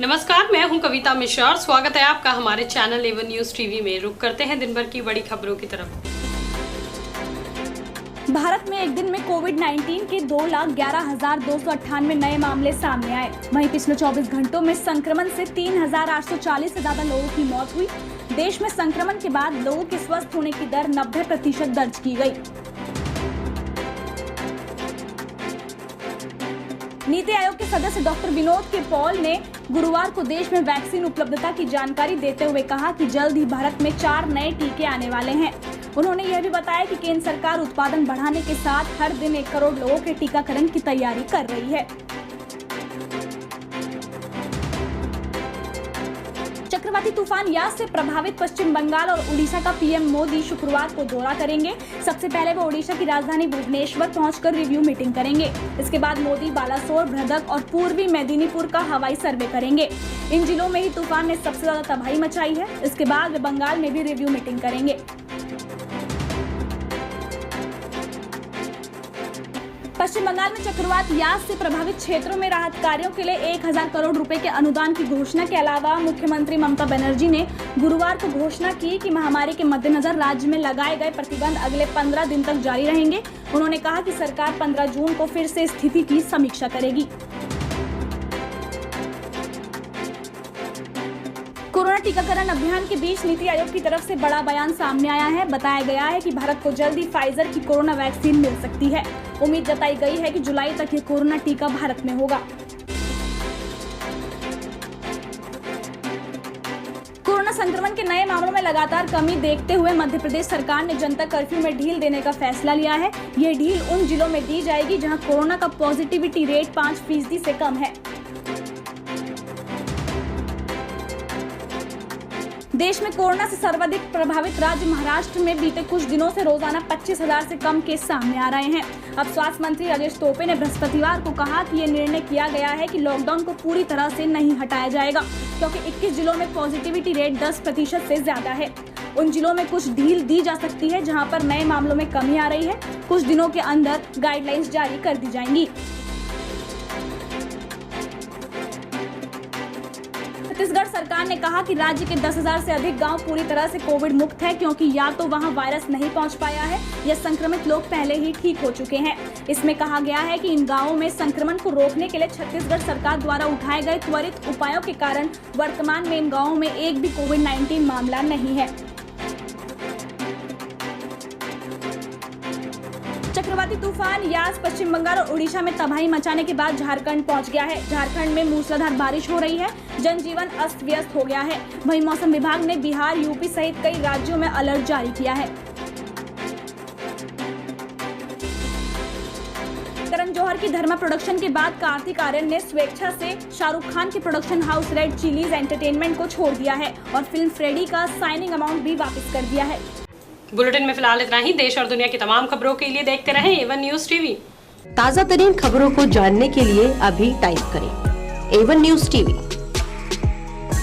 नमस्कार, मैं हूं कविता मिश्रा और स्वागत है आपका हमारे चैनल एवन न्यूज टीवी में। रुक करते हैं दिन भर की बड़ी खबरों की तरफ। भारत में एक दिन में कोविड-19 के 2,11,298 नए मामले सामने आए। वहीं पिछले 24 घंटों में संक्रमण से 3,840 से ज्यादा लोगों की मौत हुई। देश में संक्रमण के बाद लोगों के स्वस्थ होने की दर 90% दर्ज की गई। नीति आयोग के सदस्य डॉक्टर विनोद के पॉल ने गुरुवार को देश में वैक्सीन उपलब्धता की जानकारी देते हुए कहा कि जल्द ही भारत में 4 नए टीके आने वाले हैं। उन्होंने यह भी बताया कि केंद्र सरकार उत्पादन बढ़ाने के साथ हर दिन 1 करोड़ लोगों के टीकाकरण की तैयारी कर रही है। चक्रवाती तूफान यास से प्रभावित पश्चिम बंगाल और उड़ीसा का पीएम मोदी शुक्रवार को दौरा करेंगे। सबसे पहले वो ओडिशा की राजधानी भुवनेश्वर पहुंचकर रिव्यू मीटिंग करेंगे। इसके बाद मोदी बालासोर, भ्रदक और पूर्वी मेदिनीपुर का हवाई सर्वे करेंगे। इन जिलों में ही तूफान ने सबसे ज्यादा तबाही मचाई है। इसके बाद वे बंगाल में भी रिव्यू मीटिंग करेंगे। पश्चिम बंगाल में चक्रवात यास से प्रभावित क्षेत्रों में राहत कार्यों के लिए 1,000 करोड़ रुपए के अनुदान की घोषणा के अलावा मुख्यमंत्री ममता बनर्जी ने गुरुवार को घोषणा की कि महामारी के मद्देनजर राज्य में लगाए गए प्रतिबंध अगले 15 दिन तक जारी रहेंगे। उन्होंने कहा कि सरकार 15 जून को फिर से स्थिति की समीक्षा करेगी। कोरोना टीकाकरण अभियान के बीच नीति आयोग की तरफ से बड़ा बयान सामने आया है। बताया गया है कि भारत को जल्द ही फाइजर की कोरोना वैक्सीन मिल सकती है। उम्मीद जताई गई है कि जुलाई तक ये कोरोना टीका भारत में होगा। कोरोना संक्रमण के नए मामलों में लगातार कमी देखते हुए मध्य प्रदेश सरकार ने जनता कर्फ्यू में ढील देने का फैसला लिया है। ये ढील उन जिलों में दी जाएगी जहां कोरोना का पॉजिटिविटी रेट 5% से कम है। देश में कोरोना से सर्वाधिक प्रभावित राज्य महाराष्ट्र में बीते कुछ दिनों से रोजाना 25,000 से कम केस सामने आ रहे हैं। अब स्वास्थ्य मंत्री राजेश टोपे ने बृहस्पतिवार को कहा कि ये निर्णय किया गया है कि लॉकडाउन को पूरी तरह से नहीं हटाया जाएगा, क्योंकि 21 जिलों में पॉजिटिविटी रेट 10% से ज्यादा है। उन जिलों में कुछ ढील दी जा सकती है जहाँ पर नए मामलों में कमी आ रही है। कुछ दिनों के अंदर गाइडलाइंस जारी कर दी जाएंगी। छत्तीसगढ़ सरकार ने कहा कि राज्य के 10,000 से अधिक गांव पूरी तरह से कोविड मुक्त है, क्योंकि या तो वहां वायरस नहीं पहुंच पाया है या संक्रमित लोग पहले ही ठीक हो चुके हैं। इसमें कहा गया है कि इन गांवों में संक्रमण को रोकने के लिए छत्तीसगढ़ सरकार द्वारा उठाए गए त्वरित उपायों के कारण वर्तमान में इन गाँवों में एक भी कोविड-19 मामला नहीं है। चक्रवाती तूफान यास पश्चिम बंगाल और उड़ीसा में तबाही मचाने के बाद झारखंड पहुंच गया है। झारखंड में मूसलाधार बारिश हो रही है। जनजीवन अस्त व्यस्त हो गया है। वहीं मौसम विभाग ने बिहार, यूपी सहित कई राज्यों में अलर्ट जारी किया है। करण जौहर की धर्मा प्रोडक्शन के बाद कार्तिक आर्यन ने स्वेच्छा से शाहरुख खान के production house red chillies entertainment को छोड़ दिया है और फिल्म फ्रेडी का साइनिंग अमाउंट भी वापस कर दिया है। बुलेटिन में फिलहाल इतना ही। देश और दुनिया की तमाम खबरों के लिए देखते रहें एवन न्यूज टीवी। ताज़ा तरीन खबरों को जानने के लिए अभी टाइप करें एवन न्यूज टीवी।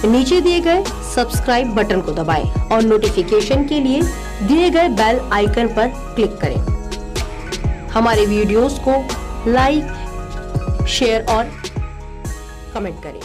नीचे दिए गए सब्सक्राइब बटन को दबाएं और नोटिफिकेशन के लिए दिए गए बेल आइकन पर क्लिक करें। हमारे वीडियोस को लाइक, शेयर और कमेंट करें।